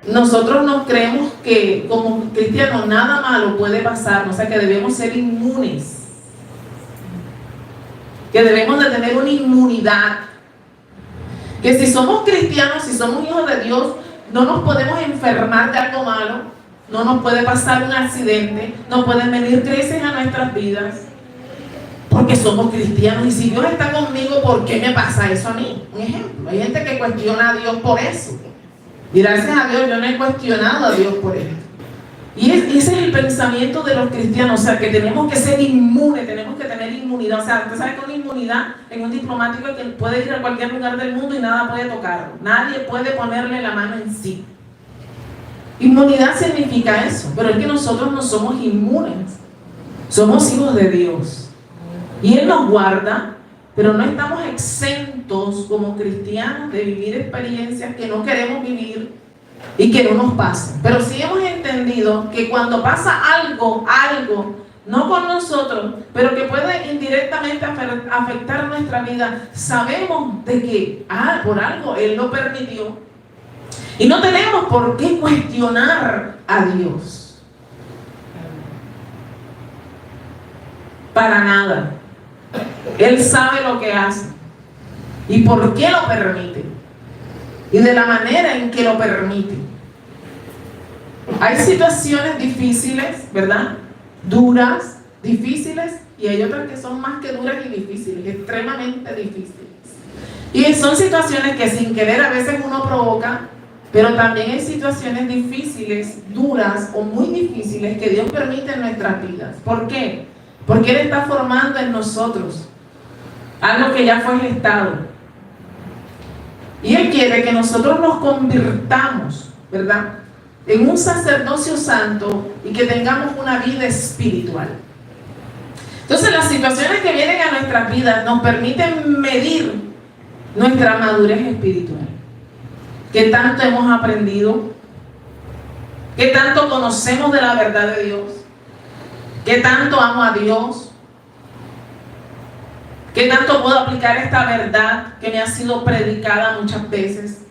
nosotros nos creemos que como cristianos nada malo puede pasar, o sea que debemos ser inmunes, que debemos de tener una inmunidad, que si somos cristianos, si somos hijos de Dios, no nos podemos enfermar de algo malo, no nos puede pasar un accidente, no pueden venir crisis a nuestras vidas, porque somos cristianos. Y si Dios está conmigo, ¿por qué me pasa eso a mí? Un ejemplo, hay gente que cuestiona a Dios por eso. Y gracias a Dios yo no he cuestionado a Dios por esto. Y ese es el pensamiento de los cristianos, o sea, que tenemos que ser inmunes, tenemos que tener inmunidad. O sea, usted sabe que una inmunidad en un diplomático que puede ir a cualquier lugar del mundo y nada puede tocarlo. Nadie puede ponerle la mano en sí. Inmunidad significa eso, pero es que nosotros no somos inmunes. Somos hijos de Dios. Y Él nos guarda, pero no estamos exentos como cristianos de vivir experiencias que no queremos vivir y que no nos pasan. Pero sí hemos entendido que cuando pasa algo, no con nosotros, pero que puede indirectamente afectar nuestra vida, sabemos de que por algo Él lo permitió. Y no tenemos por qué cuestionar a Dios. Para nada. Él sabe lo que hace y por qué lo permite y de la manera en que lo permite. Hay situaciones difíciles, ¿verdad? Duras, difíciles, y hay otras que son más que duras y difíciles, extremadamente difíciles. Y son situaciones que sin querer a veces uno provoca, pero también hay situaciones difíciles, duras o muy difíciles que Dios permite en nuestras vidas. ¿Por qué? Porque Él está formando en nosotros algo que ya fue gestado. Y Él quiere que nosotros nos convirtamos, ¿verdad?, en un sacerdocio santo y que tengamos una vida espiritual. Entonces las situaciones que vienen a nuestras vidas nos permiten medir nuestra madurez espiritual. ¿Qué tanto hemos aprendido? ¿Qué tanto conocemos de la verdad de Dios? ¿Qué tanto amo a Dios? ¿Qué tanto puedo aplicar esta verdad que me ha sido predicada muchas veces?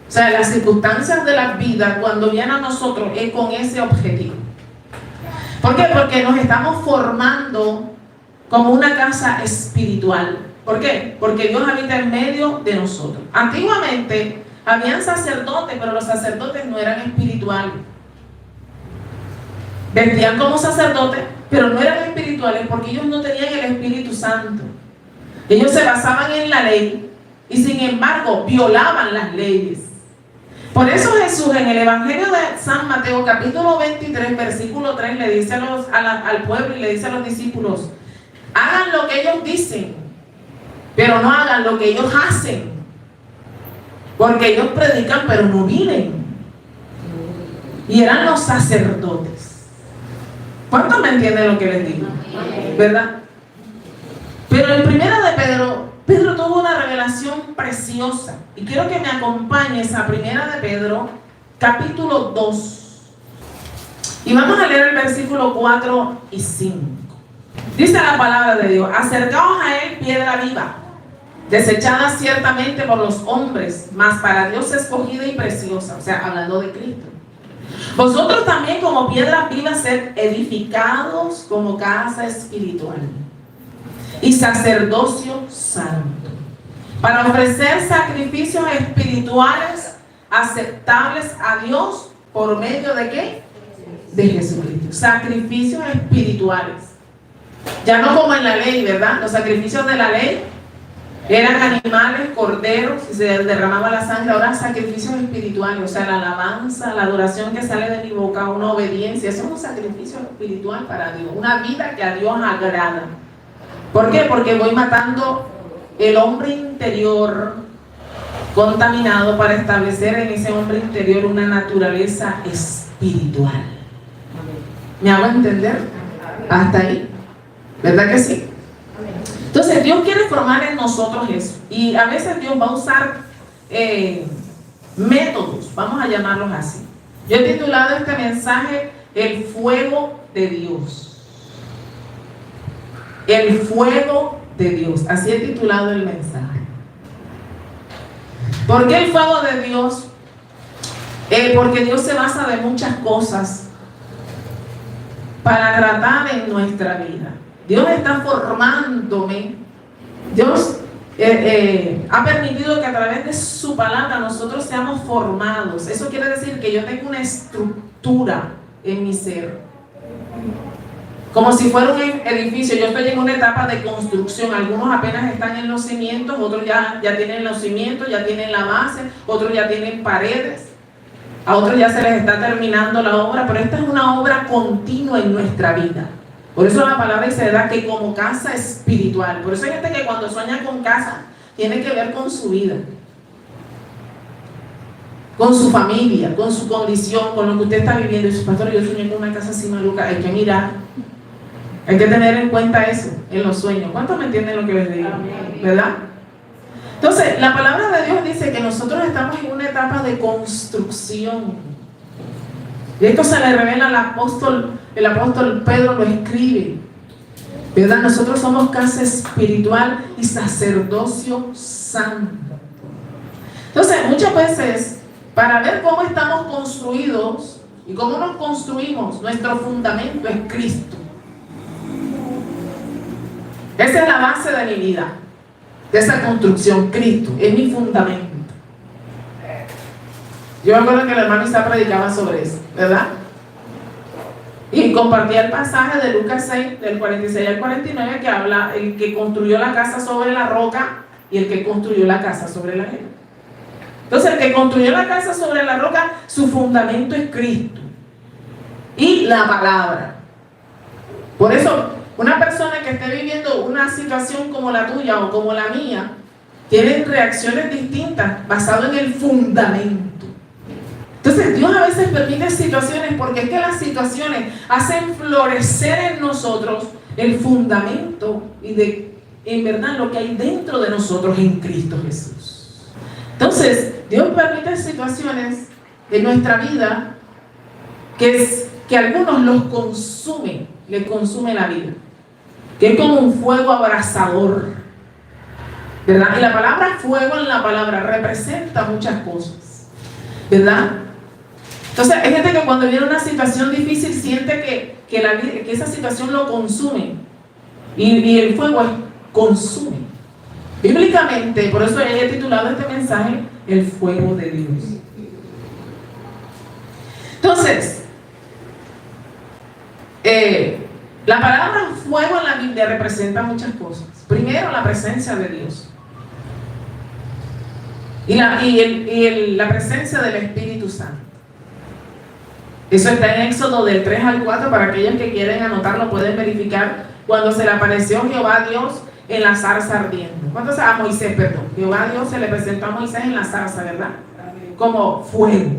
O sea, las circunstancias de la vida cuando vienen a nosotros es con ese objetivo. ¿Por qué? Porque nos estamos formando como una casa espiritual. ¿Por qué? Porque Dios habita en medio de nosotros. Antiguamente habían sacerdotes, pero los sacerdotes no eran espirituales. Vestían como sacerdotes, pero no eran espirituales porque ellos no tenían el Espíritu Santo. Ellos se basaban en la ley y sin embargo violaban las leyes. Por eso Jesús en el Evangelio de San Mateo capítulo 23 versículo 3 le dice al pueblo y le dice a los discípulos: hagan lo que ellos dicen, pero no hagan lo que ellos hacen, porque ellos predican pero no viven. Y eran los sacerdotes. ¿Cuántos me entienden lo que les digo? ¿Verdad? Pero en primera de Pedro tuvo una revelación preciosa. Y quiero que me acompañes a primera de Pedro, capítulo 2. Y vamos a leer el versículo 4 y 5. Dice la palabra de Dios: acercaos a Él, piedra viva, desechada ciertamente por los hombres, mas para Dios escogida y preciosa. O sea, hablando de Cristo. Vosotros también como piedras vivas sed edificados como casa espiritual y sacerdocio santo, para ofrecer sacrificios espirituales aceptables a Dios por medio de ¿qué? De Jesucristo. Sacrificios espirituales. Ya no como en la ley, ¿verdad? Los sacrificios de la ley eran animales, corderos, y se derramaba la sangre. Ahora sacrificios espirituales, o sea, la alabanza, la adoración que sale de mi boca, una obediencia. Eso es un sacrificio espiritual para Dios, una vida que a Dios agrada. ¿Por qué? Porque voy matando el hombre interior contaminado para establecer en ese hombre interior una naturaleza espiritual. ¿Me hago entender? Hasta ahí. ¿Verdad que sí? Entonces Dios quiere formar en nosotros eso. Y a veces Dios va a usar métodos, vamos a llamarlos así. Yo he titulado este mensaje El fuego de Dios. El fuego de Dios. Así he titulado el mensaje. ¿Por qué el fuego de Dios? Porque Dios se basa de muchas cosas para tratar en nuestra vida. Dios está formándome. Dios ha permitido que a través de su palabra nosotros seamos formados. Eso quiere decir que yo tengo una estructura en mi ser. Como si fuera un edificio. Yo estoy en una etapa de construcción. Algunos apenas están en los cimientos, otros ya tienen los cimientos, ya tienen la base, otros ya tienen paredes, a otros ya se les está terminando la obra, pero esta es una obra continua en nuestra vida. Por eso la palabra dice, ¿verdad?, que como casa espiritual. Por eso hay gente que cuando sueña con casa tiene que ver con su vida, con su familia, con su condición, con lo que usted está viviendo. Y dice, pastor, yo soñé con una casa así maluca. Hay que mirar, hay que tener en cuenta eso en los sueños. ¿Cuántos me entienden lo que les digo? ¿Verdad? Entonces, la palabra de Dios dice que nosotros estamos en una etapa de construcción. Y esto se le revela al apóstol, el apóstol Pedro lo escribe, ¿verdad? Nosotros somos casa espiritual y sacerdocio santo. Entonces, muchas veces, para ver cómo estamos construidos y cómo nos construimos, nuestro fundamento es Cristo. Esa es la base de mi vida, de esa construcción. Cristo es mi fundamento. Yo me acuerdo que el hermano Isa predicaba sobre eso, ¿verdad? Y compartía el pasaje de Lucas 6, del 46 al 49, que habla el que construyó la casa sobre la roca y el que construyó la casa sobre la arena. Entonces, el que construyó la casa sobre la roca, su fundamento es Cristo y la palabra. Por eso, una persona que esté viviendo una situación como la tuya o como la mía, tiene reacciones distintas basadas en el fundamento. Entonces Dios a veces permite situaciones porque es que las situaciones hacen florecer en nosotros el fundamento y en verdad lo que hay dentro de nosotros en Cristo Jesús. Entonces Dios permite situaciones en nuestra vida que algunos los consumen, les consume la vida, que es como un fuego abrasador, ¿verdad? Y la palabra fuego en la palabra representa muchas cosas, ¿verdad? Entonces hay gente que cuando viene una situación difícil siente que esa situación lo consume y el fuego consume. Bíblicamente, por eso he titulado este mensaje El fuego de Dios. Entonces, la palabra fuego en la Biblia representa muchas cosas. Primero, la presencia de Dios y la presencia del Espíritu Santo. Eso está en Éxodo del 3 al 4, para aquellos que quieren anotarlo pueden verificar, cuando se le apareció Jehová Dios en la zarza ardiendo. ¿Cuántos? A Moisés, perdón. Jehová Dios se le presentó a Moisés en la zarza, ¿verdad? Como fuego.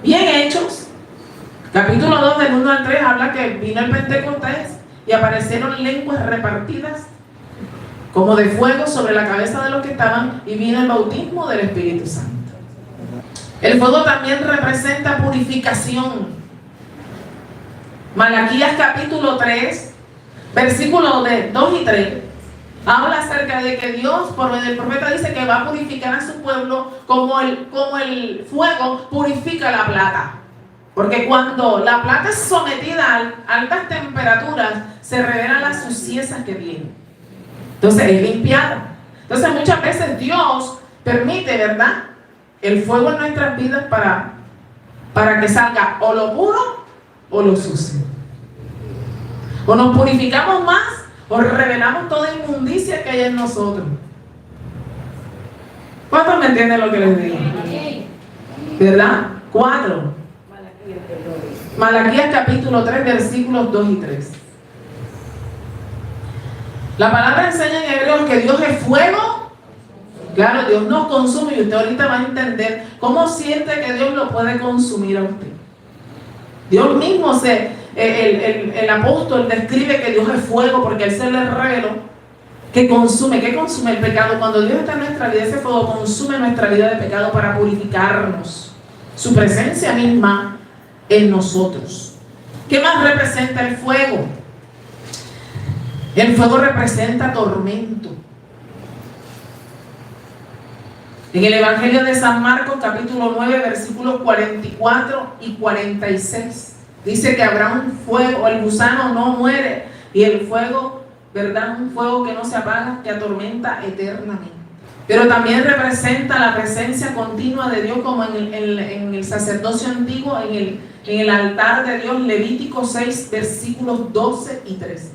Bien, Hechos, capítulo 2 del 1 al 3, habla que vino el Pentecostés y aparecieron lenguas repartidas como de fuego sobre la cabeza de los que estaban, y vino el bautismo del Espíritu Santo. El fuego también representa purificación. Malaquías capítulo 3, versículos 2 y 3, habla acerca de que Dios, por medio del profeta, dice que va a purificar a su pueblo como el fuego purifica la plata. Porque cuando la plata es sometida a altas temperaturas, se revelan las suciezas que tiene. Entonces es limpiada. Entonces muchas veces Dios permite, ¿verdad?, el fuego en nuestras vidas para que salga o lo puro o lo sucio. O nos purificamos más o revelamos toda inmundicia que hay en nosotros. ¿Cuántos me entienden lo que les digo? ¿Verdad? 4. Malaquías capítulo 3, versículos 2 y 3. La palabra enseña en Hebreos que Dios es fuego. Claro, Dios nos consume, y usted ahorita va a entender cómo siente que Dios lo puede consumir a usted. Dios mismo, el apóstol describe que Dios es fuego, porque Él se le reveló que consume. ¿Qué consume el pecado? Cuando Dios está en nuestra vida, ese fuego consume nuestra vida de pecado para purificarnos. Su presencia misma en nosotros. ¿Qué más representa el fuego? El fuego representa tormento. En el Evangelio de San Marcos, capítulo 9, versículos 44 y 46. Dice que habrá un fuego, el gusano no muere, y el fuego, ¿verdad? Un fuego que no se apaga, que atormenta eternamente. Pero también representa la presencia continua de Dios, como en el sacerdocio antiguo, en el altar de Dios. Levítico 6, versículos 12 y 13.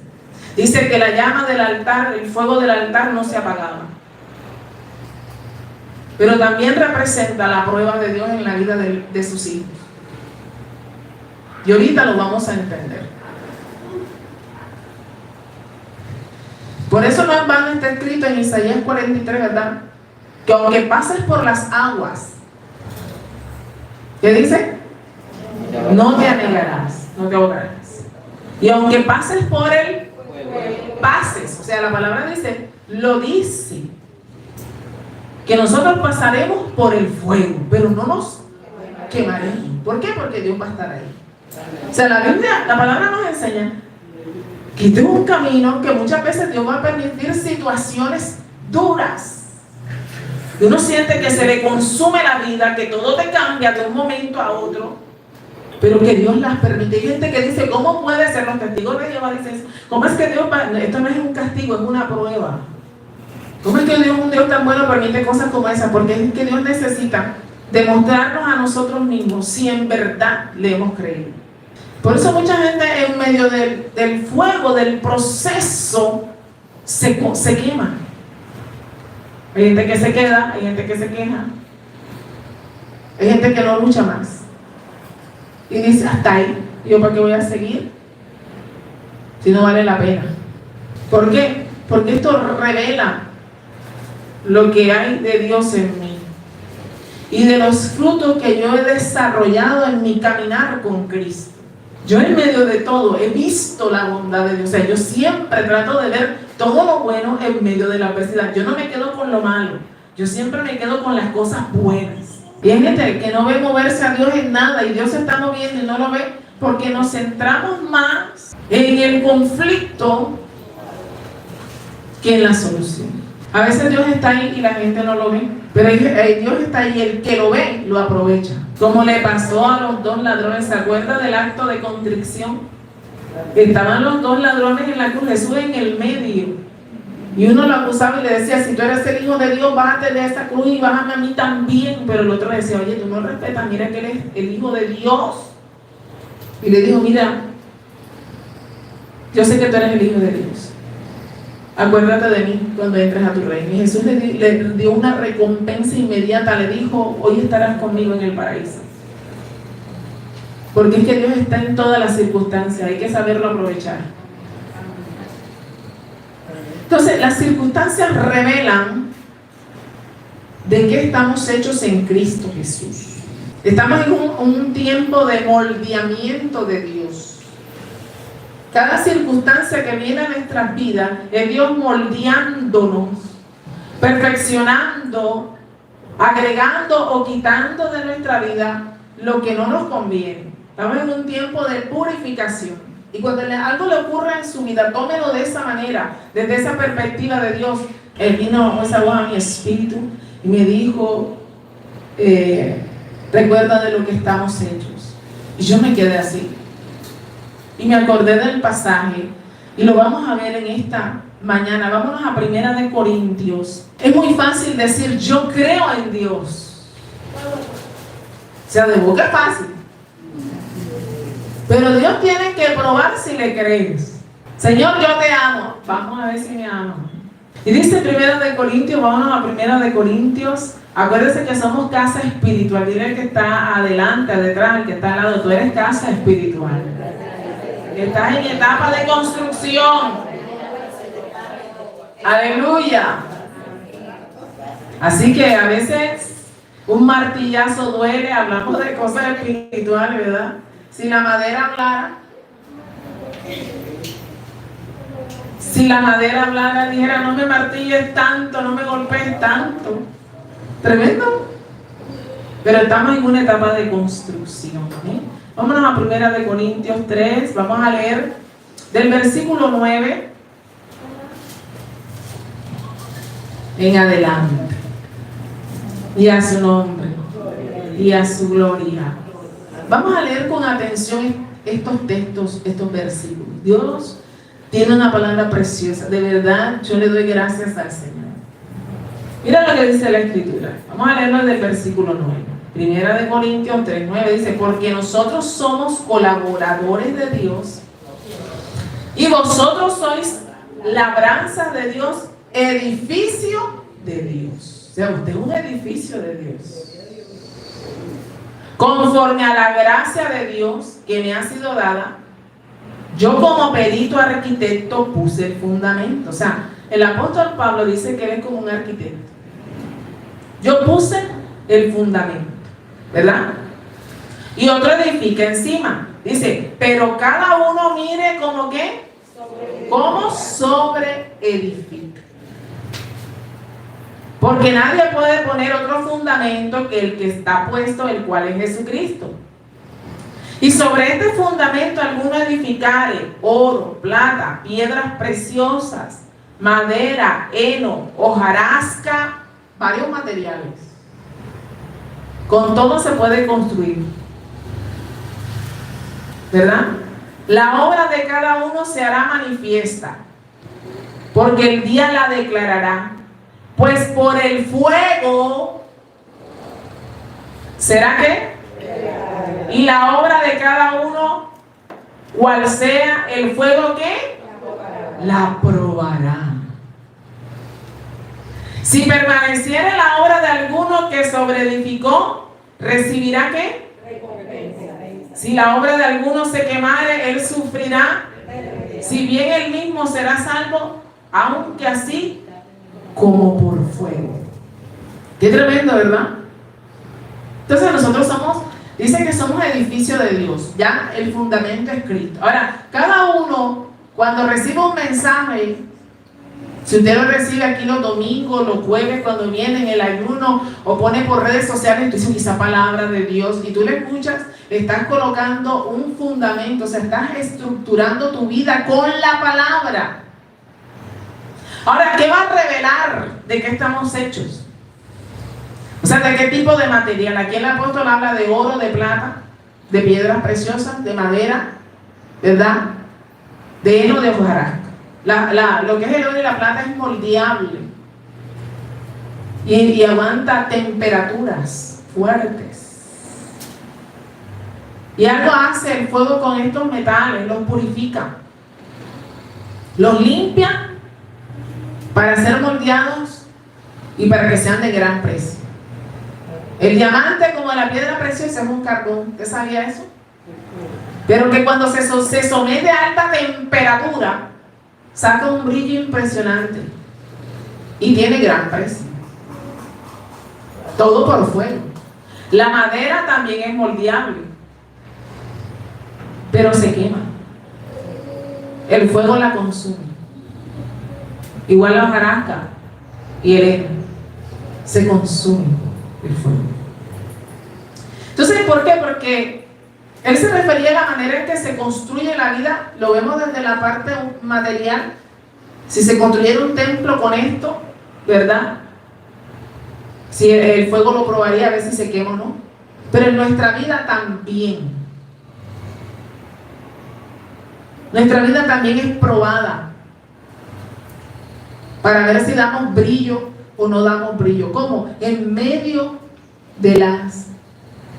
Dice que la llama del altar, el fuego del altar no se apagaba. Pero también representa la prueba de Dios en la vida de sus hijos. Y ahorita lo vamos a entender. Por eso no en vano está escrito en Isaías 43, ¿verdad? Que aunque pases por las aguas, ¿qué dice? No te anegarás, no te ahogarás. Y aunque pases por el pases, o sea, la palabra dice, lo dice, que nosotros pasaremos por el fuego, pero no nos quemaremos. ¿Por qué? Porque Dios va a estar ahí. O sea, la Biblia, la palabra nos enseña que este es un camino que muchas veces Dios va a permitir situaciones duras. Y uno siente que se le consume la vida, que todo te cambia de un momento a otro, pero que Dios las permite. Hay gente que dice, ¿cómo puede ser? Los testigos de Jehová dicen, ¿cómo es que Dios va? Esto no es un castigo, es una prueba. ¿Cómo es que Dios, un Dios tan bueno, permite cosas como esas? Porque es que Dios necesita demostrarnos a nosotros mismos si en verdad le hemos creído. Por eso mucha gente en medio del fuego, del proceso, se quema. Hay gente que se queda, hay gente que se queja, hay gente que no lucha más. Y dice, hasta ahí, ¿yo para qué voy a seguir? Si no vale la pena. ¿Por qué? Porque esto revela lo que hay de Dios en mí y de los frutos que yo he desarrollado en mi caminar con Cristo. Yo en medio de todo he visto la bondad de Dios. O sea, yo siempre trato de ver todo lo bueno en medio de la adversidad. Yo no me quedo con lo malo, yo siempre me quedo con las cosas buenas. Y hay gente que no ve moverse a Dios en nada, y Dios se está moviendo y no lo ve porque nos centramos más en el conflicto que en la solución. A veces Dios está ahí y la gente no lo ve, pero Dios está ahí y el que lo ve lo aprovecha. Como le pasó a los dos ladrones. ¿Se acuerda del acto de contrición? Estaban los dos ladrones en la cruz, Jesús en el medio, y uno lo acusaba y le decía, si tú eres el Hijo de Dios, bájate de esa cruz y bájame a mí también. Pero el otro le decía, oye, tú no respetas, mira que eres el Hijo de Dios. Y le dijo, mira, yo sé que tú eres el Hijo de Dios, acuérdate de mí cuando entres a tu reino. Y Jesús le dio una recompensa inmediata, le dijo, hoy estarás conmigo en el paraíso. Porque es que Dios está en todas las circunstancias, hay que saberlo aprovechar. Entonces, las circunstancias revelan de qué estamos hechos en Cristo Jesús. Estamos en un tiempo de moldeamiento de Dios. Cada circunstancia que viene a nuestras vidas es Dios moldeándonos, perfeccionando, agregando o quitando de nuestra vida lo que no nos conviene. Estamos en un tiempo de purificación. Y cuando algo le ocurra en su vida, tómelo de esa manera, desde esa perspectiva de Dios. Él vino esa voz a mi espíritu y me dijo, recuerda de lo que estamos hechos. Y yo me quedé así. Y me acordé del pasaje, y lo vamos a ver en esta mañana. Vámonos a 1 Corintios. Es muy fácil decir, yo creo en Dios. O sea, de boca es fácil. Pero Dios tiene que probar si le crees. Señor, yo te amo. Vamos a ver si me amo. Y dice 1 Corintios, vámonos a 1 Corintios. Acuérdense que somos casa espiritual. Dile al que está adelante, detrás, al que está al lado, tú eres casa espiritual. Estás en etapa de construcción. Aleluya. Así que a veces un martillazo duele. Hablamos de cosas espirituales, ¿verdad? Si la madera hablara, dijera, no me martilles tanto, no me golpees tanto. Tremendo. Pero estamos en una etapa de construcción, ¿eh? Vámonos a 1 Corintios 3, vamos a leer del versículo 9 en adelante. y a su nombre y a su gloria. Vamos a leer con atención estos textos, estos versículos. Dios tiene una palabra preciosa. De verdad, yo le doy gracias al Señor. Mira lo que dice la Escritura. Vamos a leerlo del versículo 9. Primera de Corintios 3:9 dice: porque nosotros somos colaboradores de Dios y vosotros sois labranza de Dios, edificio de Dios. O sea, usted es un edificio de Dios. Conforme a la gracia de Dios que me ha sido dada, yo como perito arquitecto puse el fundamento. O sea, el apóstol Pablo dice que él es como un arquitecto. Yo puse el fundamento, ¿verdad? Y otro edifica encima. Dice, pero cada uno mire como qué, como sobre edifica. Porque nadie puede poner otro fundamento que el que está puesto, el cual es Jesucristo. Y sobre este fundamento alguno edificare oro, plata, piedras preciosas, madera, heno, hojarasca, varios materiales. Con todo se puede construir, ¿verdad? La obra de cada uno se hará manifiesta, porque el día la declarará. Pues por el fuego, ¿será qué? Y la obra de cada uno, cual sea el fuego, ¿qué? La probará. Si permaneciere la obra de alguno que sobreedificó, ¿recibirá qué? Si la obra de alguno se quemare, él sufrirá. Si bien él mismo será salvo, aunque así como por fuego. Qué tremendo, ¿verdad? Entonces nosotros somos, dice que somos edificio de Dios, ya el fundamento escrito. Ahora, cada uno cuando recibe un mensaje, si usted lo recibe aquí los domingos, los jueves, cuando viene en el ayuno, o pone por redes sociales, tú dices esa palabra de Dios, y tú le escuchas, estás colocando un fundamento, o sea, estás estructurando tu vida con la palabra. Ahora, ¿qué va a revelar de qué estamos hechos? O sea, ¿de qué tipo de material? Aquí el apóstol habla de oro, de plata, de piedras preciosas, de madera, ¿verdad? De heno, de hojarasca. Lo que es el oro y la plata es moldeable y aguanta temperaturas fuertes. Y algo hace el fuego con estos metales, los purifica, los limpia para ser moldeados y para que sean de gran precio. El diamante, como la piedra preciosa, es un carbón. ¿Usted sabía eso? Pero que cuando se somete a alta temperatura, saca un brillo impresionante y tiene gran precio. Todo por fuego. La madera también es moldeable, pero se quema. El fuego la consume. Igual la hojarasca y el heno, se consume el fuego. Entonces, ¿por qué? Porque él se refería a la manera en que se construye la vida. Lo vemos desde la parte material. Si se construyera un templo con esto, ¿verdad? Si el fuego lo probaría a ver si se quema o no. Pero en nuestra vida también. Nuestra vida también es probada para ver si damos brillo o no damos brillo. ¿Cómo? En medio de las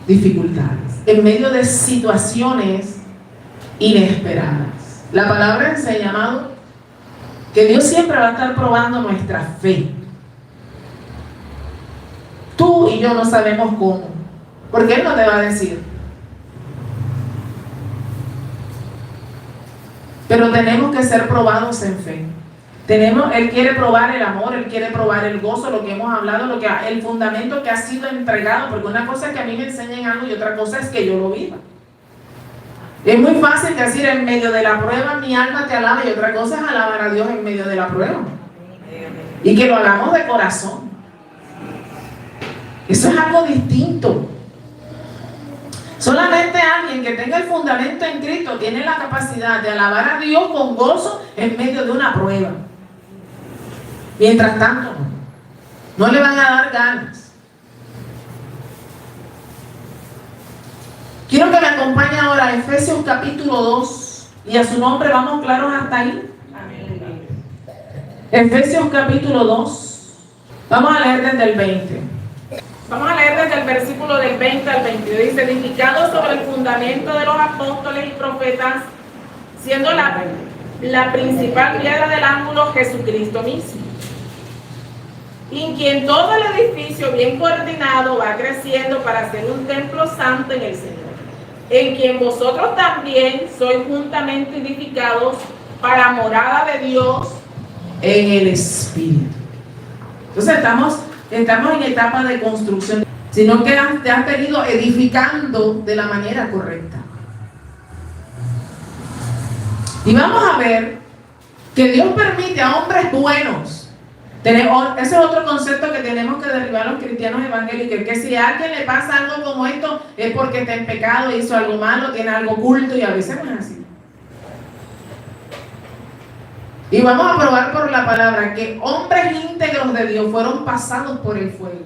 dificultades, en medio de situaciones inesperadas. La palabra enseña, amado, que Dios siempre va a estar probando nuestra fe. Tú y yo no sabemos cómo, porque Él no te va a decir. Pero tenemos que ser probados en fe. Él quiere probar el amor, Él quiere probar el gozo, lo que hemos hablado, el fundamento que ha sido entregado, porque una cosa es que a mí me enseñen algo y otra cosa es que yo lo viva. Es muy fácil decir en medio de la prueba mi alma te alaba, y otra cosa es alabar a Dios en medio de la prueba. Y que lo hagamos de corazón. Eso es algo distinto. Solamente alguien que tenga el fundamento en Cristo tiene la capacidad de alabar a Dios con gozo en medio de una prueba. Mientras tanto, no le van a dar ganas. Quiero que me acompañe ahora a Efesios capítulo 2. Y a su nombre, ¿vamos claros hasta ahí? Amén. Efesios capítulo 2. Vamos a leer desde el 20. Vamos a leer desde el versículo del 20 al 22. Dice: edificado sobre el fundamento de los apóstoles y profetas, siendo la principal piedra del ángulo Jesucristo mismo, en quien todo el edificio bien coordinado va creciendo para ser un templo santo en el Señor, en quien vosotros también sois juntamente edificados para morada de Dios en el Espíritu. Entonces estamos en etapa de construcción, sino que te has venido edificando de la manera correcta. Y vamos a ver que Dios permite a hombres buenos. Ese es otro concepto que tenemos que derribar los cristianos evangélicos, que si a alguien le pasa algo como esto es porque está en pecado, hizo algo malo, tiene algo oculto, y a veces no es así. Y vamos a probar por la palabra que hombres íntegros de Dios fueron pasados por el fuego,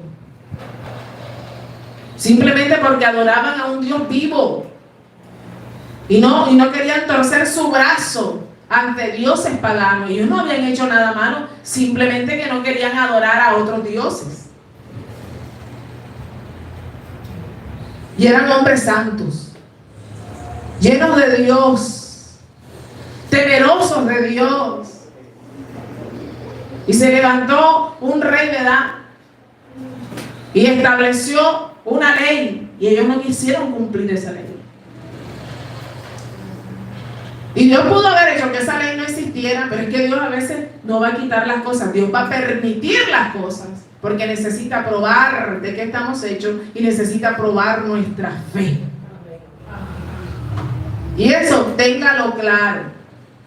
simplemente porque adoraban a un Dios vivo y no querían torcer su brazo ante dioses paganos. Ellos no habían hecho nada malo, simplemente que no querían adorar a otros dioses. Y eran hombres santos, llenos de Dios, temerosos de Dios. Y se levantó un rey de Edad y estableció una ley, y ellos no quisieron cumplir esa ley. Y Dios pudo haber hecho que esa ley no existiera, pero es que Dios a veces no va a quitar las cosas. Dios va a permitir las cosas porque necesita probar de qué estamos hechos y necesita probar nuestra fe. Y eso, téngalo claro.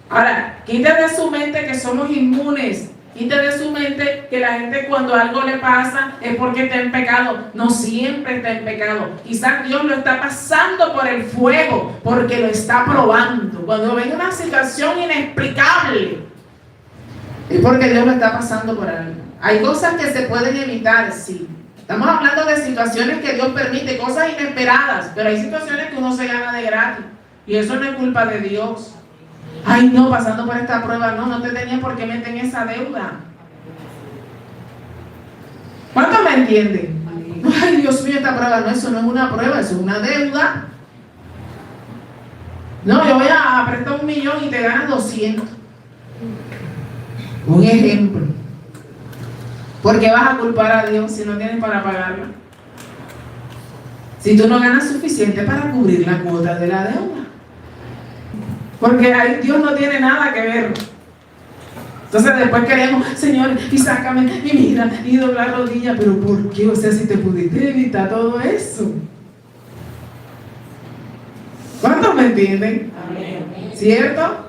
Ahora, quite de su mente que somos inmunes. Quite de su mente que la gente cuando algo le pasa es porque está en pecado. No siempre está en pecado. Quizás Dios lo está pasando por el fuego porque lo está probando. Cuando ven una situación inexplicable es porque Dios lo está pasando por algo. Hay cosas que se pueden evitar, sí. Estamos hablando de situaciones que Dios permite, cosas inesperadas, pero hay situaciones que uno se gana de gratis y eso no es culpa de Dios. Ay, no, pasando por esta prueba, no te tenía por qué meter en esa deuda. ¿Cuántos me entienden? Ay, Dios mío, esta prueba, no, eso no es una prueba, eso es una deuda. No, yo voy a prestar 1 millón y te ganas 200. Un ejemplo. ¿Por qué vas a culpar a Dios si no tienes para pagarla? Si tú no ganas suficiente para cubrir la cuota de la deuda. Porque ahí Dios no tiene nada que ver. Entonces después queremos, Señor, y sácame, y mira, y doblar rodillas. Pero ¿por qué? O sea, si te pudiste evitar todo eso. ¿Cuántos me entienden? Amén. ¿Cierto?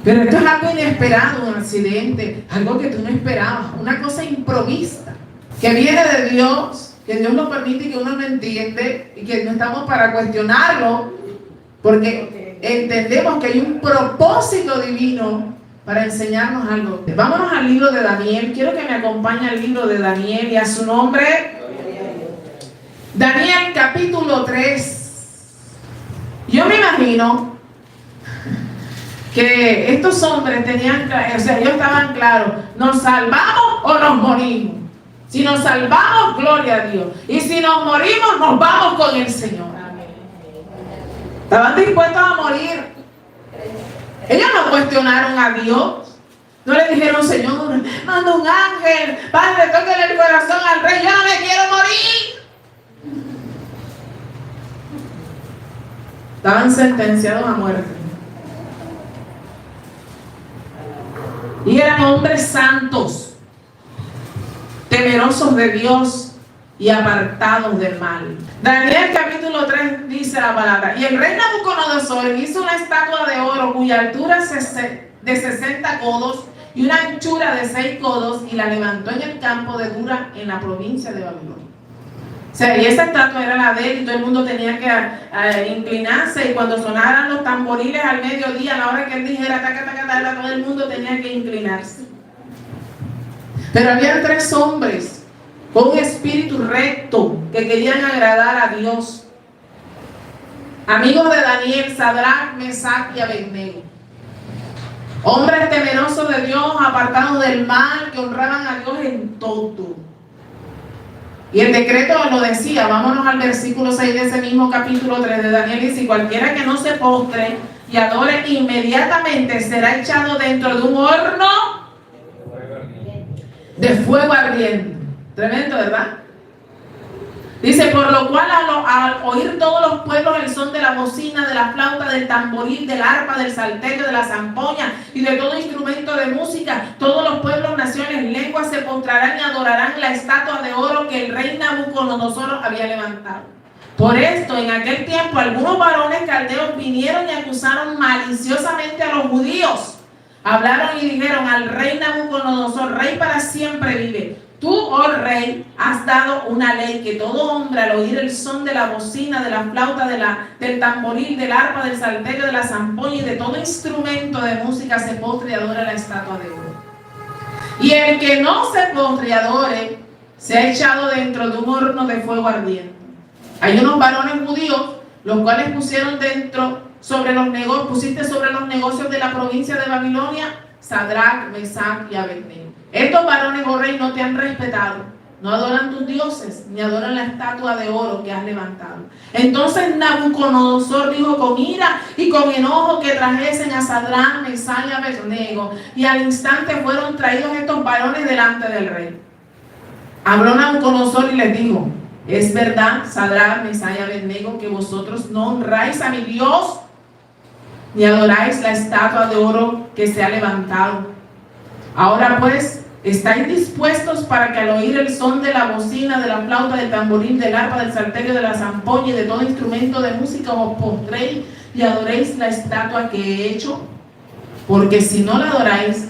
Pero esto es algo inesperado, un accidente, algo que tú no esperabas, una cosa improvista, que viene de Dios, que Dios lo permite y que uno no entiende, y que no estamos para cuestionarlo, porque entendemos que hay un propósito divino para enseñarnos algo. Vámonos al libro de Daniel. Quiero que me acompañe al libro de Daniel y a su nombre. Daniel capítulo 3. Yo me imagino que estos hombres tenían, o sea, ellos estaban claros, ¿nos salvamos o nos morimos? Si nos salvamos, gloria a Dios. Y si nos morimos, nos vamos con el Señor. Estaban dispuestos a morir. Ellos no cuestionaron a Dios. No le dijeron, Señor, manda un ángel, Padre, tóquele el corazón al rey, yo no me quiero morir. Estaban sentenciados a muerte. Y eran hombres santos, temerosos de Dios y apartados del mal. Daniel capítulo 3 dice la palabra: y el rey Nabucodonosor hizo una estatua de oro cuya altura es de 60 codos y una anchura de 6 codos, y la levantó en el campo de Dura en la provincia de Babilonia. O sea, y esa estatua era la de él, y todo el mundo tenía que inclinarse, y cuando sonaran los tamboriles al mediodía, a la hora que él dijera taca, taca, taca, todo el mundo tenía que inclinarse. Pero había 3 hombres con un espíritu recto que querían agradar a Dios. amigos de Daniel, Sadrach, Mesach y Abednego. Hombres temerosos de Dios, apartados del mal, que honraban a Dios en todo. Y el decreto lo decía, vámonos al versículo 6 de ese mismo capítulo 3 de Daniel, dice: cualquiera que no se postre y adore inmediatamente será echado dentro de un horno de fuego ardiente. Tremendo, ¿verdad? Dice: por lo cual al oír todos los pueblos el son de la bocina, de la flauta, del tamboril, del arpa, del salterio, de la zampoña y de todo instrumento de música, todos los pueblos, naciones, lenguas se postrarán y adorarán la estatua de oro que el rey Nabucodonosor había levantado. Por esto, en aquel tiempo, algunos varones caldeos vinieron y acusaron maliciosamente a los judíos. Hablaron y dijeron al rey Nabucodonosor: rey para siempre vive. Tú, oh rey, has dado una ley que todo hombre al oír el son de la bocina, de la flauta, del tamboril, del arpa, del salterio, de la zampoña y de todo instrumento de música se postre y adore la estatua de oro. Y el que no se postre y adore se ha echado dentro de un horno de fuego ardiente. Hay unos varones judíos, los cuales pusiste sobre los negocios de la provincia de Babilonia, Sadrach, Mesach y Abednego. Estos varones, oh rey, no te han respetado, no adoran tus dioses, ni adoran la estatua de oro que has levantado. Entonces Nabucodonosor dijo con ira y con enojo que trajesen a Sadrach, Mesach y Abednego, y al instante fueron traídos estos varones delante del rey. Habló Nabucodonosor y les dijo: es verdad, Sadrach, Mesach y Abednego, que vosotros no honráis a mi Dios, ni adoráis la estatua de oro que se ha levantado. Ahora pues, ¿estáis dispuestos para que al oír el son de la bocina, de la flauta, del tamboril, del arpa, del salterio, de la zampoña y de todo instrumento de música os postréis y adoréis la estatua que he hecho? Porque si no la adoráis,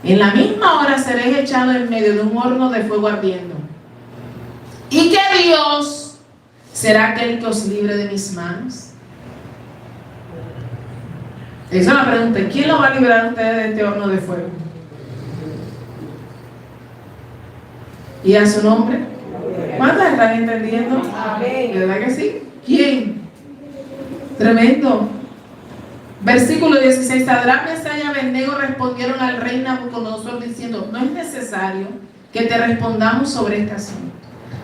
en la misma hora seréis echados en medio de un horno de fuego ardiendo. ¿Y qué Dios será aquel que os libre de mis manos? Esa es la pregunta. ¿Quién lo va a librar a ustedes de este horno de fuego? ¿Y a su nombre? ¿Cuántas están entendiendo? ¿Verdad que sí? ¿Quién? Tremendo. Versículo 16. Sadrach, Mesach y Abednego respondieron al rey Nabucodonosor diciendo: no es necesario que te respondamos sobre este asunto.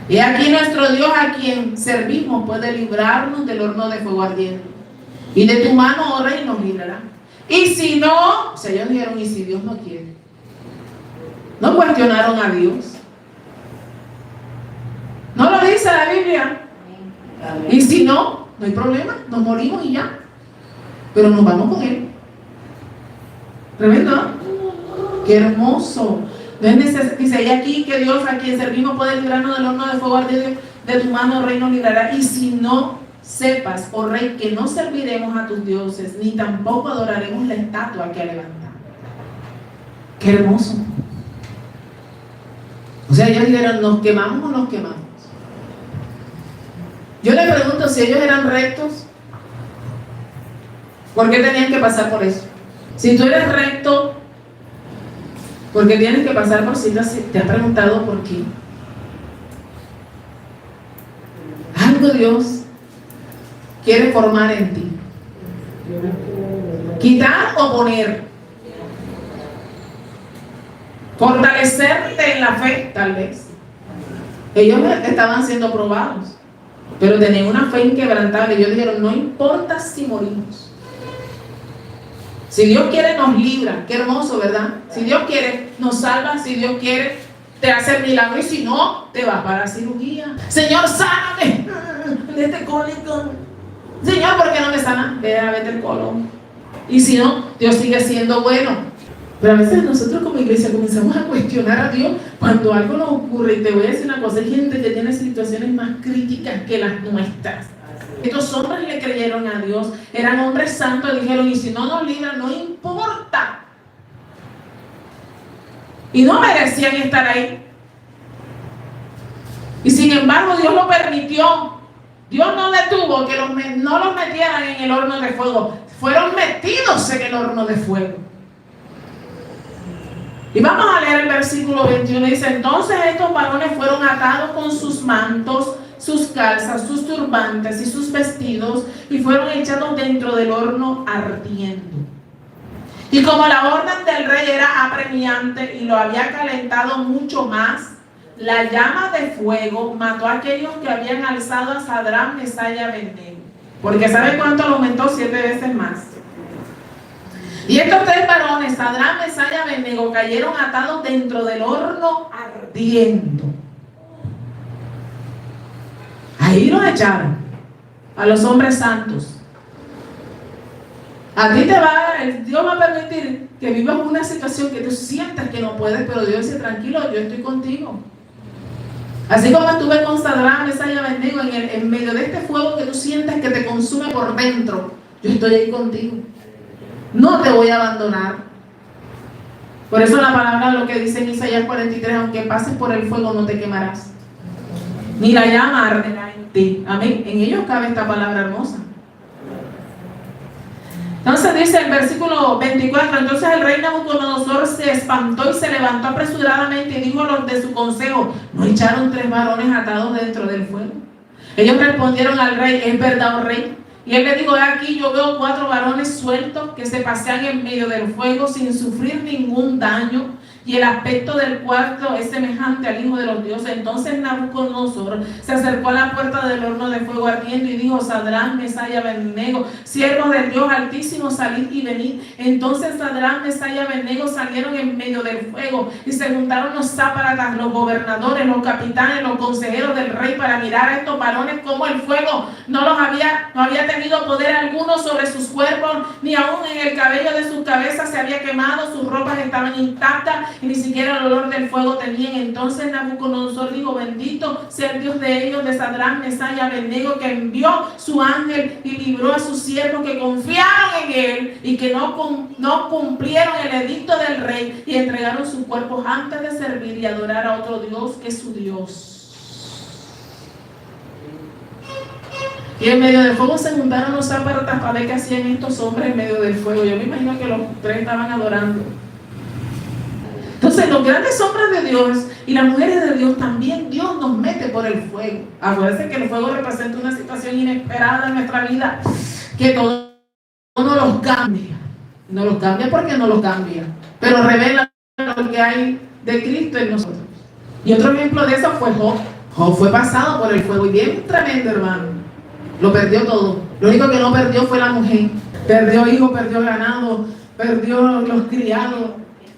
He aquí nuestro Dios, a quien servimos, puede librarnos del horno de fuego ardiente. Y de tu mano, oh rey, nos librará. Y si no, o sea, ellos dijeron: y si Dios no quiere. No cuestionaron a Dios. ¿No lo dice la Biblia? Y si no, no hay problema, nos morimos y ya. Pero nos vamos con Él. Tremendo, ¿no? Qué hermoso. No es necesario, dice, y aquí que Dios, a quien servimos, puede librarnos del horno de fuego ardiente, de tu mano, rey, nos librará. Y si no, sepas, oh rey, que no serviremos a tus dioses, ni tampoco adoraremos la estatua que ha levantado. Qué hermoso. O sea, ellos dijeron: ¿nos quemamos o nos quemamos? Yo le pregunto, si ellos eran rectos, ¿por qué tenían que pasar por eso? Si tú eres recto, ¿por qué tienes que pasar por citas? ¿Te has preguntado por qué? Algo Dios quiere formar en ti. Quitar o poner. Fortalecerte en la fe, tal vez. Ellos estaban siendo probados, pero tenían una fe inquebrantable. Ellos dijeron: no importa si morimos. Si Dios quiere, nos libra. Qué hermoso, ¿verdad? Si Dios quiere, nos salva. Si Dios quiere, te hace el milagro. Y si no, te vas para la cirugía. Señor, sáname de este cólico. Señor, ¿por qué no me sana? Ve a ver el colon. Y si no, Dios sigue siendo bueno. Pero a veces nosotros como iglesia comenzamos a cuestionar a Dios cuando algo nos ocurre. Y te voy a decir una cosa: hay gente que tiene situaciones más críticas que las nuestras. Estos hombres le creyeron a Dios, eran hombres santos, y dijeron: y si no nos libran, no importa. Y no merecían estar ahí. Y sin embargo Dios lo permitió. Dios no detuvo que no los metieran en el horno de fuego. Fueron metidos en el horno de fuego. Y vamos a leer el versículo 21. Dice: entonces estos varones fueron atados con sus mantos sus calzas, sus turbantes y sus vestidos, y fueron echados dentro del horno ardiendo. Y como la orden del rey era apremiante y lo había calentado mucho más, la llama de fuego mató a aquellos que habían alzado a Sadrach, Mesach y Abednego. Porque ¿sabe cuánto lo aumentó? 7 veces más. Y estos 3 varones, Sadrach, Mesach y Abednego, cayeron atados dentro del horno ardiendo. Ahí los echaron a los hombres santos. A ti Dios va a permitir que vivas una situación que tú sientas que no puedes, pero Dios dice, tranquilo, yo estoy contigo. Así como estuve con Sadrach, Mesach y Abednego en medio de este fuego que tú sientes que te consume por dentro, yo estoy ahí contigo. No te voy a abandonar. Por eso la palabra lo que dice en Isaías 43, aunque pases por el fuego no te quemarás, ni la llama arderá en ti. Amén. En ellos cabe esta palabra hermosa. Entonces dice el versículo 24, entonces el rey Nabucodonosor se espantó y se levantó apresuradamente y dijo a los de su consejo, ¿no echaron 3 varones atados dentro del fuego? Ellos respondieron al rey, ¿es verdad, oh rey? Y él le dijo, aquí yo veo 4 varones sueltos que se pasean en medio del fuego sin sufrir ningún daño, y el aspecto del cuarto es semejante al Hijo de los dioses. Entonces Nabucodonosor se acercó a la puerta del horno de fuego ardiendo y dijo, Sadrach, Mesach y Abednego, siervos del Dios Altísimo, salid y venid. Entonces Sadrach, Mesach y Abednego salieron en medio del fuego y se juntaron los sátrapas, los gobernadores, los capitanes, los consejeros del rey para mirar a estos varones como el fuego no había tenido poder alguno sobre sus cuerpos, ni aún en el cabello de sus cabezas se había quemado, sus ropas estaban intactas y ni siquiera el olor del fuego tenían. Entonces Nabucodonosor dijo, bendito sea el Dios de ellos, de Sadrach, Mesach y Abednego, que envió su ángel y libró a sus siervos que confiaron en él y que no cumplieron el edicto del rey y entregaron sus cuerpos antes de servir y adorar a otro Dios que es su Dios. Y en medio del fuego se juntaron los sátrapas para ver qué hacían estos hombres en medio del fuego. Yo me imagino que los 3 estaban adorando. Entonces los grandes hombres de Dios y las mujeres de Dios también Dios nos mete por el fuego. Acuérdense que el fuego representa una situación inesperada en nuestra vida que todo nos los cambia. No los cambia porque no los cambia, pero revela lo que hay de Cristo en nosotros. Y otro ejemplo de eso fue Job. Job fue pasado por el fuego y bien tremendo, hermano. Lo perdió todo. Lo único que no perdió fue la mujer. Perdió hijos, perdió ganado, perdió los criados.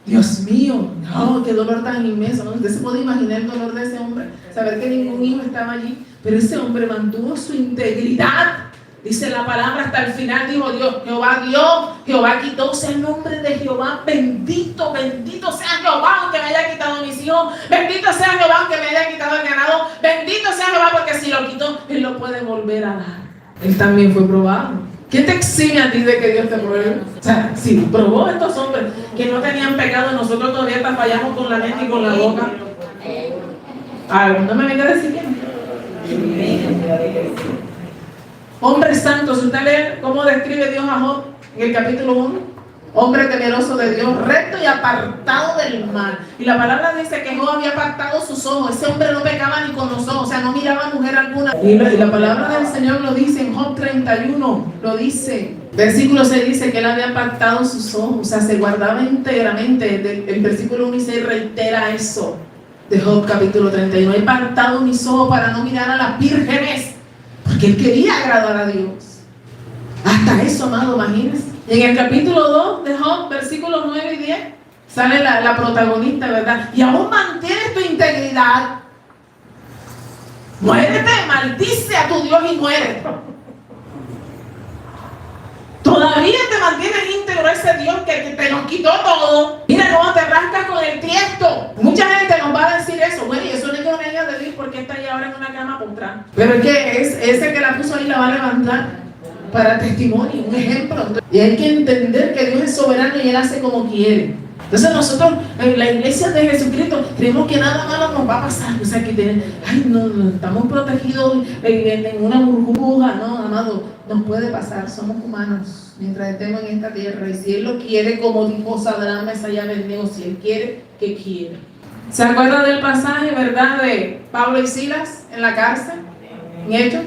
Dios mío, no, qué dolor tan inmenso, ¿no? Usted se puede imaginar el dolor de ese hombre, saber que ningún hijo estaba allí, pero ese hombre mantuvo su integridad. Dice la palabra hasta el final, dijo Dios, Jehová dio, Jehová quitó, sea el nombre de Jehová, bendito, bendito sea Jehová aunque me haya quitado mis hijos, bendito sea Jehová aunque me haya quitado el ganado, bendito sea Jehová porque si lo quitó, Él lo puede volver a dar. Él también fue probado. ¿Qué te exime a ti de que Dios te pruebe? O sea, si probó a estos hombres que no tenían pecado, nosotros todavía hasta fallamos con la mente y con la boca. ¿No me venga a decir quién? Hombre santo, si usted lee cómo describe Dios a Job en el capítulo 1, hombre temeroso de Dios, recto y apartado del mal. Y la palabra dice que Job había apartado sus ojos. Ese hombre no pecaba ni con los ojos, o sea, no miraba a mujer alguna. Y la palabra del Señor lo dice en Job 31, lo dice. Versículo 6 dice que él había apartado sus ojos, o sea, se guardaba íntegramente. El versículo 1 y 6 reitera eso de Job capítulo 31. He apartado mis ojos para no mirar a las vírgenes, porque él quería agradar a Dios. Hasta eso, amado, imagínense. Y en el capítulo 2 de Job, versículos 9 y 10, sale la protagonista, ¿verdad? Y aún mantienes tu integridad. Muérete, maldice a tu Dios y muérete. Todavía te mantienes íntegro a ese Dios que te nos quitó todo. Mira cómo te rascas con el tiesto. Mucha gente nos va a decir eso. Bueno, y eso no es que me haya de Dios porque está ahí ahora en una cama postrada. Pero es que ese que la puso ahí la va a levantar para testimonio, un ejemplo. Y hay que entender que Dios es soberano y Él hace como quiere. Entonces nosotros, en la iglesia de Jesucristo, creemos que nada malo nos va a pasar. O sea, que no, estamos protegidos en una burbuja. No, amado, nos puede pasar. Somos humanos mientras estemos en esta tierra. Y si Él lo quiere, como dijo Sadrach, Mesach y Abednego, si Él quiere, ¿qué quiere? ¿Se acuerdan del pasaje, verdad, de Pablo y Silas en la cárcel? en Hechos.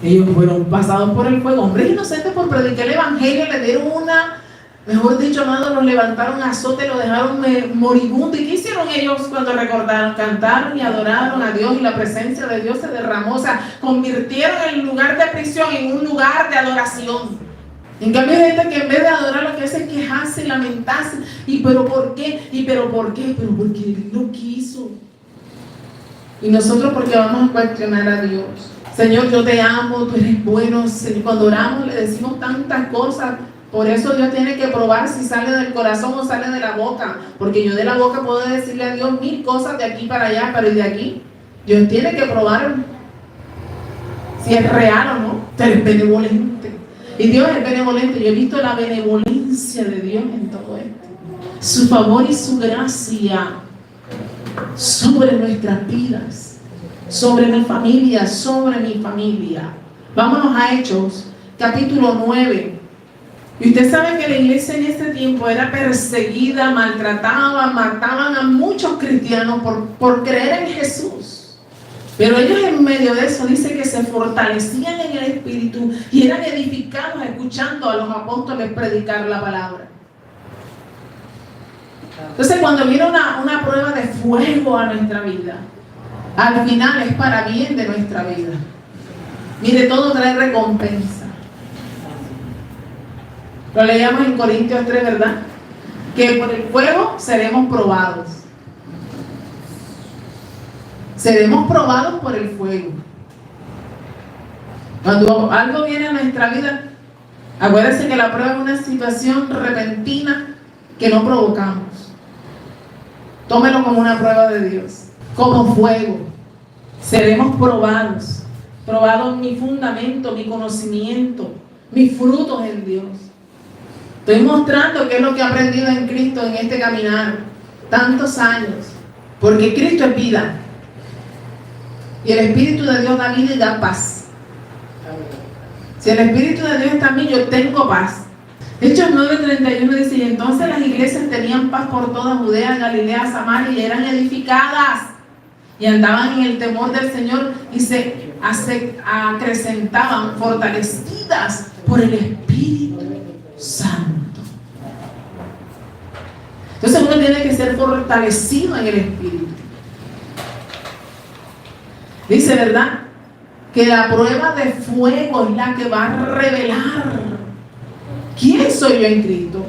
Ellos fueron pasados por el fuego. Hombres inocentes por predicar el evangelio le dieron una, mejor dicho, amado, los levantaron a azote, lo dejaron moribundo. ¿Y qué hicieron ellos cuando recordaron? Cantaron y adoraron a Dios y la presencia de Dios se derramó. O sea, convirtieron el lugar de prisión en un lugar de adoración. En cambio hay gente que en vez de adorar lo que hace es quejarse y lamentarse. ¿Y pero por qué? ¿Y pero por qué? Pero porque Él no quiso. Y nosotros porque vamos a cuestionar a Dios. Señor, yo te amo, tú eres bueno. Señor, cuando oramos le decimos tantas cosas. Por eso Dios tiene que probar si sale del corazón o sale de la boca. Porque yo de la boca puedo decirle a Dios 1000 cosas de aquí para allá, pero de aquí Dios tiene que probar si es real o no. Pero es benevolente. Y Dios es benevolente. Yo he visto la benevolencia de Dios en todo esto. Su favor y su gracia sobre nuestras vidas, sobre mi familia, sobre mi familia. Vámonos a Hechos, capítulo 9. Y usted sabe que la iglesia en este tiempo era perseguida, maltratada, mataban a muchos cristianos por creer en Jesús. Pero ellos en medio de eso dice que se fortalecían en el Espíritu y eran edificados escuchando a los apóstoles predicar la palabra. Entonces cuando viene una prueba de fuego a nuestra vida, al final es para bien de nuestra vida. Mire, todo trae recompensa. Lo leíamos en Corintios 3, ¿verdad? Que por el fuego seremos probados. Seremos probados por el fuego. Cuando algo viene a nuestra vida, acuérdense que la prueba es una situación repentina que no provocamos. Tómelo como una prueba de Dios, como fuego. Seremos probados. Probados mi fundamento, mi conocimiento, mis frutos en Dios. Estoy mostrando qué es lo que he aprendido en Cristo en este caminar. Tantos años. Porque Cristo es vida. Y el Espíritu de Dios da vida y da paz. Si el Espíritu de Dios está en mí, yo tengo paz. Hechos 9:31 dice: y entonces las iglesias tenían paz por toda Judea, Galilea, Samaria, y eran edificadas. Y andaban en el temor del Señor y se acrecentaban, fortalecidas por el Espíritu Santo. Entonces uno tiene que ser fortalecido en el Espíritu. Dice, ¿verdad?, que la prueba de fuego es la que va a revelar quién soy yo en Cristo.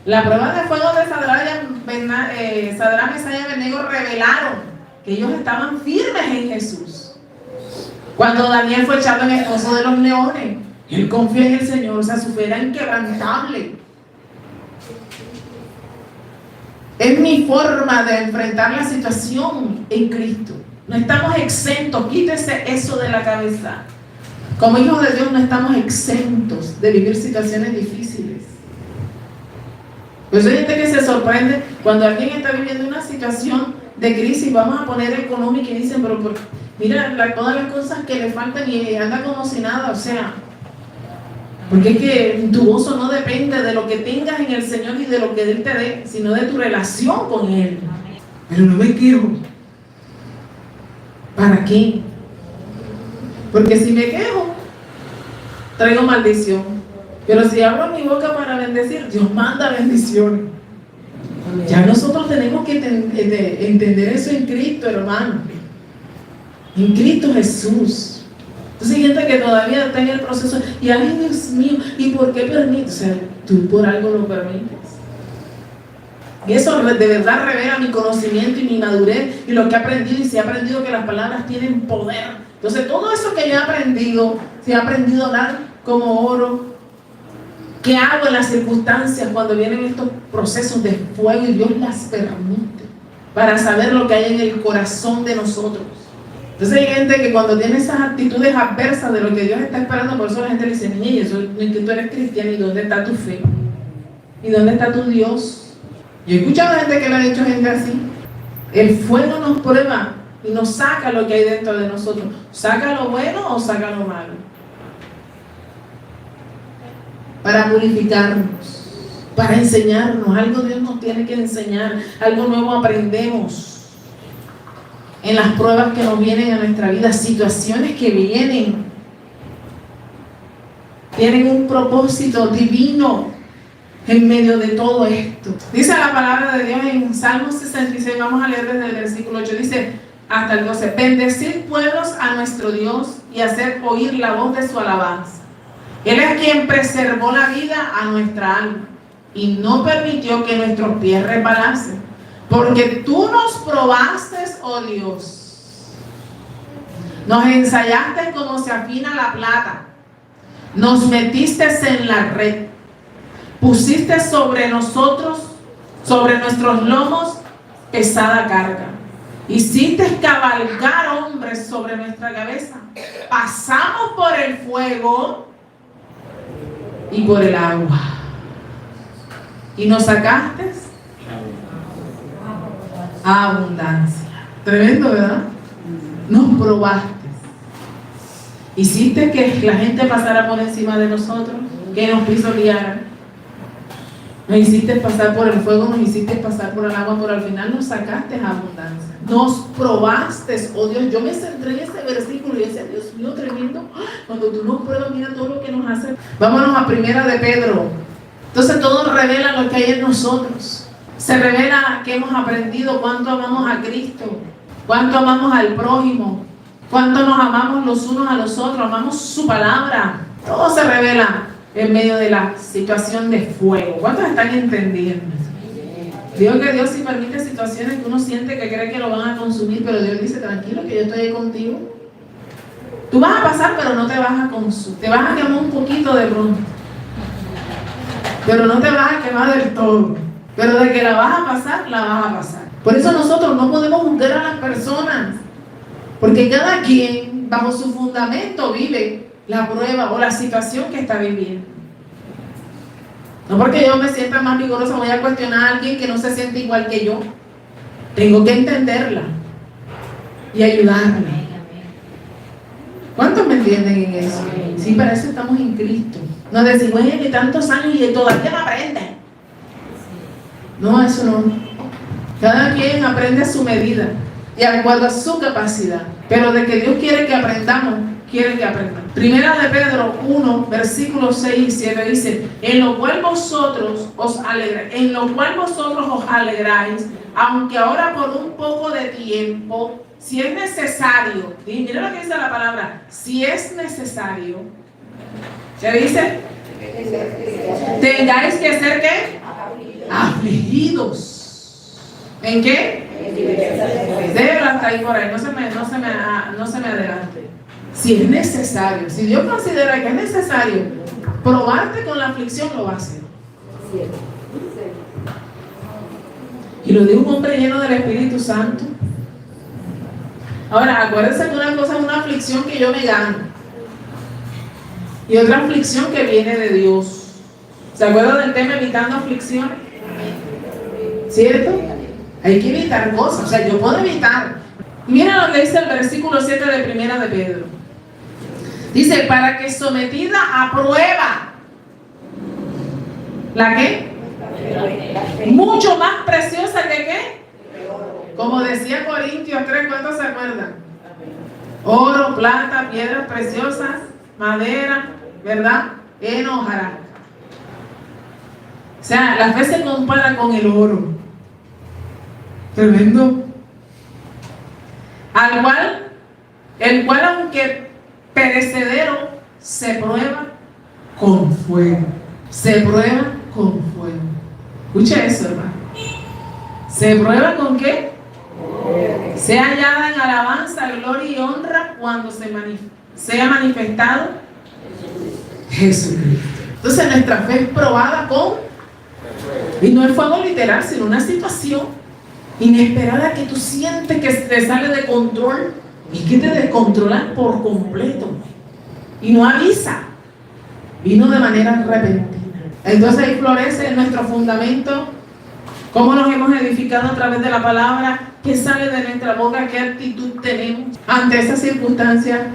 La prueba de fuego de Sadrach, Mesach y Abednego revelaron que ellos estaban firmes en Jesús. Cuando Daniel fue echado en el foso de los leones, él confió en el Señor, o sea, su fe era inquebrantable. Es mi forma de enfrentar la situación en Cristo. No estamos exentos, quítese eso de la cabeza. Como hijos de Dios no estamos exentos de vivir situaciones difíciles. Pues hay gente que se sorprende cuando alguien está viviendo una situación de crisis, vamos a poner económica, y dicen, pero mira todas las cosas que le faltan y anda como si nada, o sea, porque es que tu gozo no depende de lo que tengas en el Señor y de lo que Él te dé, sino de tu relación con Él. Pero no me quejo. ¿Para qué? Porque si me quejo, traigo maldición. Pero si abro mi boca para bendecir, Dios manda bendiciones. Ya nosotros tenemos que entender eso en Cristo, hermano. En Cristo Jesús. Entonces hay gente que todavía está en el proceso y ay, Dios mío, ¿y por qué permites? O sea, tú por algo lo permites. Y eso de verdad revela mi conocimiento y mi madurez y lo que he aprendido, y si he aprendido que las palabras tienen poder. Entonces todo eso que yo he aprendido, si he aprendido a hablar como oro, ¿qué hago en las circunstancias cuando vienen estos procesos de fuego y Dios las permite? Para saber lo que hay en el corazón de nosotros. Entonces hay gente que cuando tiene esas actitudes adversas de lo que Dios está esperando, por eso la gente le dice, niña, eso no es que tú eres cristiano, ¿y dónde está tu fe? ¿Y dónde está tu Dios? Yo he escuchado gente que le ha dicho gente así. El fuego nos prueba y nos saca lo que hay dentro de nosotros. ¿Saca lo bueno o saca lo malo? Para purificarnos, para enseñarnos. Algo Dios nos tiene que enseñar, algo nuevo aprendemos. en las pruebas que nos vienen a nuestra vida, situaciones que vienen, tienen un propósito divino en medio de todo esto. Dice la palabra de Dios en Salmo 66, vamos a leer desde el versículo 8, dice hasta el 12, bendecid pueblos a nuestro Dios y hacer oír la voz de su alabanza. Él es quien preservó la vida a nuestra alma y no permitió que nuestros pies resbalasen. Porque tú nos probaste, oh Dios. Nos ensayaste como se afina la plata. Nos metiste en la red. Pusiste sobre nosotros, sobre nuestros lomos, pesada carga. Hiciste cabalgar hombres sobre nuestra cabeza. Pasamos por el fuego y por el agua. Y nos sacaste a abundancia. Tremendo, ¿verdad? Nos probaste. Hiciste que la gente pasara por encima de nosotros, que nos pisotearan. Nos hiciste pasar por el fuego, nos hiciste pasar por el agua, pero al final nos sacaste a abundancia. Nos probaste, oh Dios. Yo me centré en ese versículo y decía, Dios mío, tremendo. Cuando tú nos pruebas, mira todo lo que nos hace. Vámonos a Primera de Pedro. Entonces todo revela lo que hay en nosotros. Se revela que hemos aprendido cuánto amamos a Cristo, cuánto amamos al prójimo, cuánto nos amamos los unos a los otros, amamos su palabra. Todo se revela en medio de la situación de fuego. ¿Cuántos están entendiendo? Digo que Dios sí permite situaciones que uno siente que cree que lo van a consumir, pero Dios dice, tranquilo que yo estoy ahí contigo. Tú vas a pasar, pero no te vas a consumir. Te vas a quemar un poquito de pronto, pero no te vas a quemar del todo. Pero de que la vas a pasar, la vas a pasar. Por eso nosotros no podemos juzgar a las personas, porque cada quien bajo su fundamento vive la prueba o la situación que está viviendo. No porque yo me sienta más vigorosa voy a cuestionar a alguien que no se siente igual que yo. Tengo que entenderla y ayudarla. ¿Cuántos me entienden en eso? Sí, para eso estamos en Cristo. Nos decimos, oye, tantos años y todavía no aprende. No, eso no. Cada quien aprende a su medida y de acuerdo a su capacidad. Pero de que Dios quiere que aprendamos, quiere que aprendamos. Primera de Pedro 1, versículos 6 y 7 dice, en lo cual vosotros os alegráis, aunque ahora por un poco de tiempo, si es necesario, y mira lo que dice la palabra, si es necesario, ¿qué dice? Tengáis que ser ¿qué? Afligidos. ¿En qué? Déjalo hasta ahí por ahí, no se me adelante. Si es necesario, si Dios considera que es necesario probarte con la aflicción, lo va a hacer. Y lo dijo un hombre lleno del Espíritu Santo. Ahora, acuérdense que una cosa es una aflicción que yo me gano y otra aflicción que viene de Dios. ¿Se acuerdan del tema evitando aflicciones? ¿Cierto? Hay que evitar cosas, o sea, yo puedo evitar. Mira lo que dice el versículo 7 de Primera de Pedro. Dice, para que sometida a prueba, ¿la qué? Mucho más preciosa que ¿qué? Como decía Corintios 3, ¿cuántos se acuerdan? Oro, plata, piedras preciosas, madera, ¿verdad? Enojará. O sea, la fe se compara con el oro. Tremendo. El cual aunque perecedero, se prueba con fuego. Se prueba con fuego. Escucha eso, hermano. ¿Se prueba con qué? Sea hallada en alabanza, gloria y honra cuando sea manifestado Jesucristo. Entonces nuestra fe es probada con, y no es fuego literal, sino una situación inesperada que tú sientes que te sale de control y que te descontrolan por completo y no avisa. Vino de manera repentina. Entonces ahí florece nuestro fundamento, cómo nos hemos edificado a través de la palabra, qué sale de nuestra boca, qué actitud tenemos ante esa circunstancia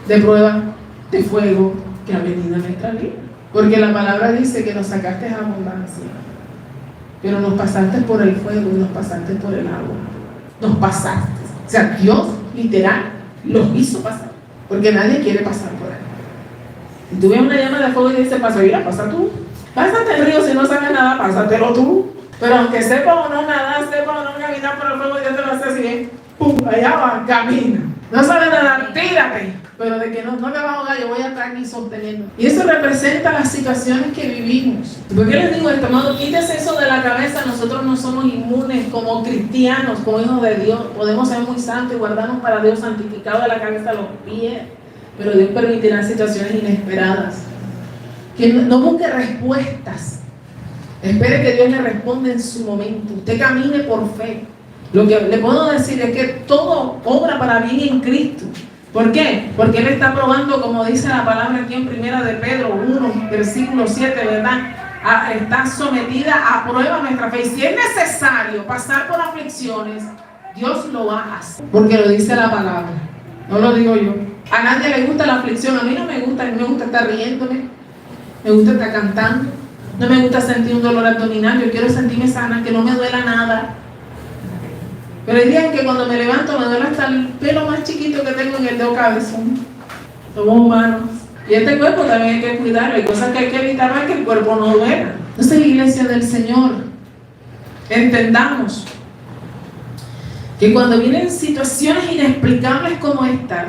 de prueba, de fuego que ha venido a nuestra vida. Porque la palabra dice que nos sacaste a abundancia, pero nos pasaste por el fuego y nos pasaste por el agua. Nos pasaste. O sea, Dios literal los hizo pasar, porque nadie quiere pasar por ahí. Y tú ves una llama de fuego y dices, pasa, mira, pasa tú. Pásate el río, si no sabes nada, pásatelo tú. Pero aunque sepa o no nadar, sepa o no caminar por el fuego, Dios te lo hace así, ¡pum! Allá va, camina. No sabes nadar, tírate. Pero de que no te vas a ahogar, yo voy a estar aquí sosteniendo. Y eso representa las situaciones que vivimos. ¿Por qué les digo esto? Amado, quítese eso de la cabeza. Nosotros no somos inmunes como cristianos, como hijos de Dios. Podemos ser muy santos y guardarnos para Dios, santificados de la cabeza a los pies. Pero Dios permitirá situaciones inesperadas. Que no busque respuestas. Espere que Dios le responda en su momento. Usted camine por fe. Lo que le puedo decir es que todo obra para bien en Cristo. ¿Por qué? Porque Él está probando, como dice la palabra aquí en 1 de Pedro 1, versículo 7, ¿verdad? Está sometida a prueba nuestra fe. Y si es necesario pasar por aflicciones, Dios lo va a hacer. Porque lo dice la palabra. No lo digo yo. A nadie le gusta la aflicción. A mí no me gusta. A mí me gusta estar riéndome. Me gusta estar cantando. No me gusta sentir un dolor abdominal. Yo quiero sentirme sana, que no me duela nada. Pero hay días en que cuando me levanto me duele hasta el pelo más chiquito que tengo en el dedo cabezón. Somos humanos. Y este cuerpo también hay que cuidarlo. Hay cosas que hay que evitar para que el cuerpo no duela. Entonces, iglesia del Señor, entendamos que cuando vienen situaciones inexplicables como esta,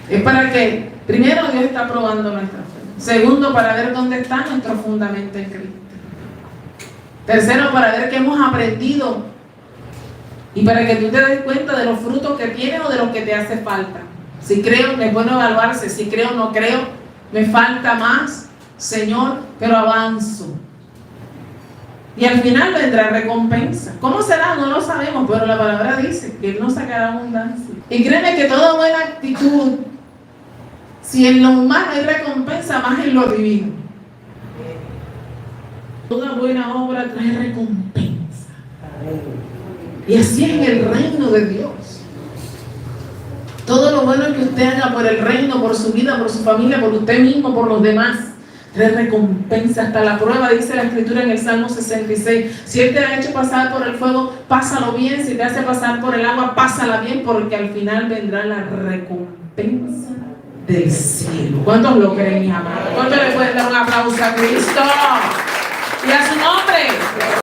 es para que, primero, Dios está probando nuestra fe. Segundo, para ver dónde está nuestro fundamento en Cristo. Tercero, para ver qué hemos aprendido. Y para que tú te des cuenta de los frutos que tienes o de los que te hace falta. Si creo, es bueno evaluarse. Si creo, no creo, me falta más, Señor, pero avanzo. Y al final vendrá recompensa. ¿Cómo será? No lo sabemos, pero la palabra dice que Él nos sacará abundancia. Y créeme que toda buena actitud, si en lo humano hay recompensa, más en lo divino. Toda buena obra trae recompensa. Y así es en el reino de Dios. Todo lo bueno que usted haga por el reino, por su vida, por su familia, por usted mismo, por los demás, trae recompensa. Hasta la prueba, dice la Escritura en el Salmo 66. Si Él te ha hecho pasar por el fuego, pásalo bien. Si te hace pasar por el agua, pásala bien, porque al final vendrá la recompensa del cielo. ¿Cuántos lo creen, mis amados? ¿Cuántos le pueden dar un aplauso a Cristo? Y a su nombre.